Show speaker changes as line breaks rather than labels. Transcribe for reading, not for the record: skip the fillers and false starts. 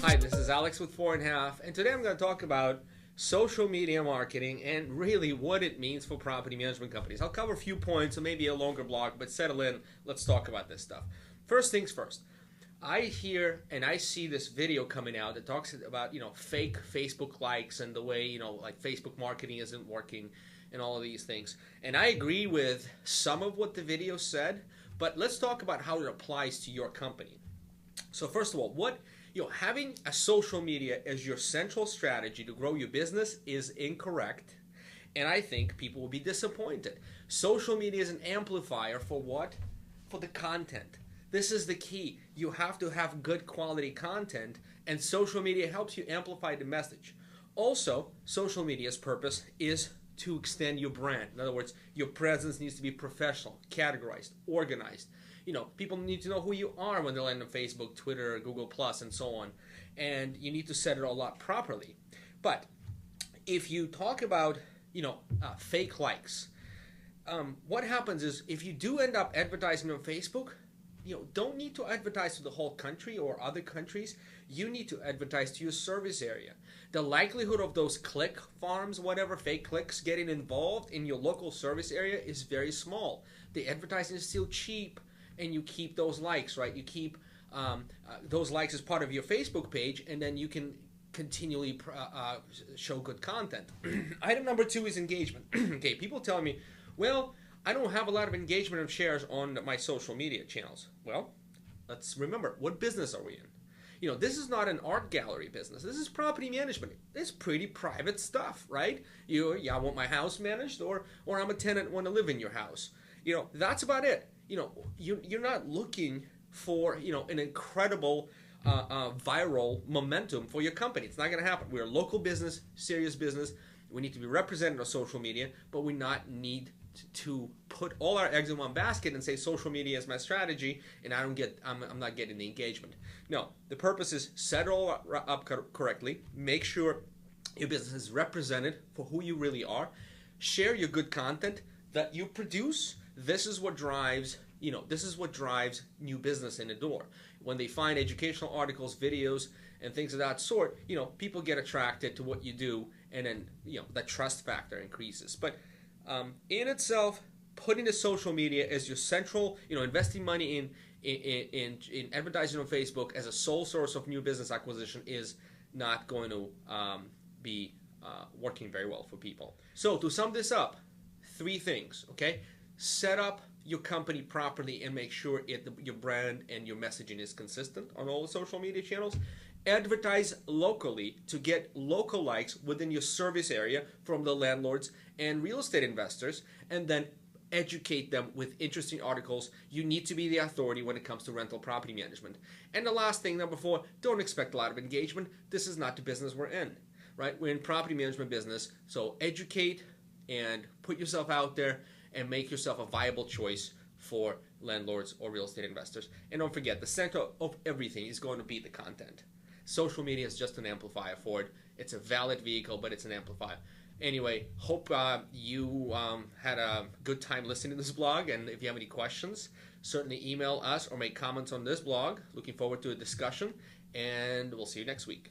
Hi, this is Alex with 4.5, and today I'm going to talk about social media marketing and really what it means for property management companies. I'll cover a few points, or maybe a longer blog, but settle in. Let's talk about this stuff. First things first. I hear and I see this video coming out that talks about, fake Facebook likes and the way, like Facebook marketing isn't working and all of these things. And I agree with some of what the video said, but let's talk about how it applies to your company. So first of all, having a social media as your central strategy to grow your business is incorrect, and I think people will be disappointed. Social media is an amplifier for what? For the content. This is the key. You have to have good quality content, and social media helps you amplify the message. Also, social media's purpose is to extend your brand. In other words, your presence needs to be professional, categorized, organized. People need to know who you are when they land on Facebook, Twitter, Google+, and so on. And you need to set it all up properly. But if you talk about, fake likes, what happens is if you do end up advertising on Facebook, don't need to advertise to the whole country or other countries. You need to advertise to your service area. The likelihood of those click farms, whatever, fake clicks getting involved in your local service area is very small. The advertising is still cheap, and you keep those likes, right? You keep those likes as part of your Facebook page, and then you can continually show good content. Item number 2 is engagement. Okay, people tell me, well, I don't have a lot of engagement of shares on my social media channels. Well, let's remember, what business are we in? This is not an art gallery business. This is property management. It's pretty private stuff, right? I want my house managed, or I'm a tenant, want to live in your house. That's about it. You're not looking for, an incredible viral momentum for your company. It's not going to happen. We're a local business, serious business. We need to be represented on social media, but we not need to put all our eggs in one basket and say social media is my strategy and I'm not getting the engagement. No, the purpose is set it all up correctly, make sure your business is represented for who you really are, share your good content that you produce. This is what drives new business in the door. When they find educational articles, videos, and things of that sort, people get attracted to what you do, and then the trust factor increases. But in itself, putting the social media as your central, investing money in advertising on Facebook as a sole source of new business acquisition is not going to be working very well for people. So to sum this up, 3 things, okay? Set up your company properly and make sure your brand and your messaging is consistent on all the social media channels. Advertise locally to get local likes within your service area from the landlords and real estate investors, and then educate them with interesting articles. You need to be the authority when it comes to rental property management. And the last thing, number 4, don't expect a lot of engagement. This is not the business we're in, right? We're in property management business, so educate and put yourself out there and make yourself a viable choice for landlords or real estate investors. And don't forget, the center of everything is going to be the content. Social media is just an amplifier for it. It's a valid vehicle, but it's an amplifier. Anyway, hope you had a good time listening to this blog, and if you have any questions, certainly email us or make comments on this blog. Looking forward to a discussion, and we'll see you next week.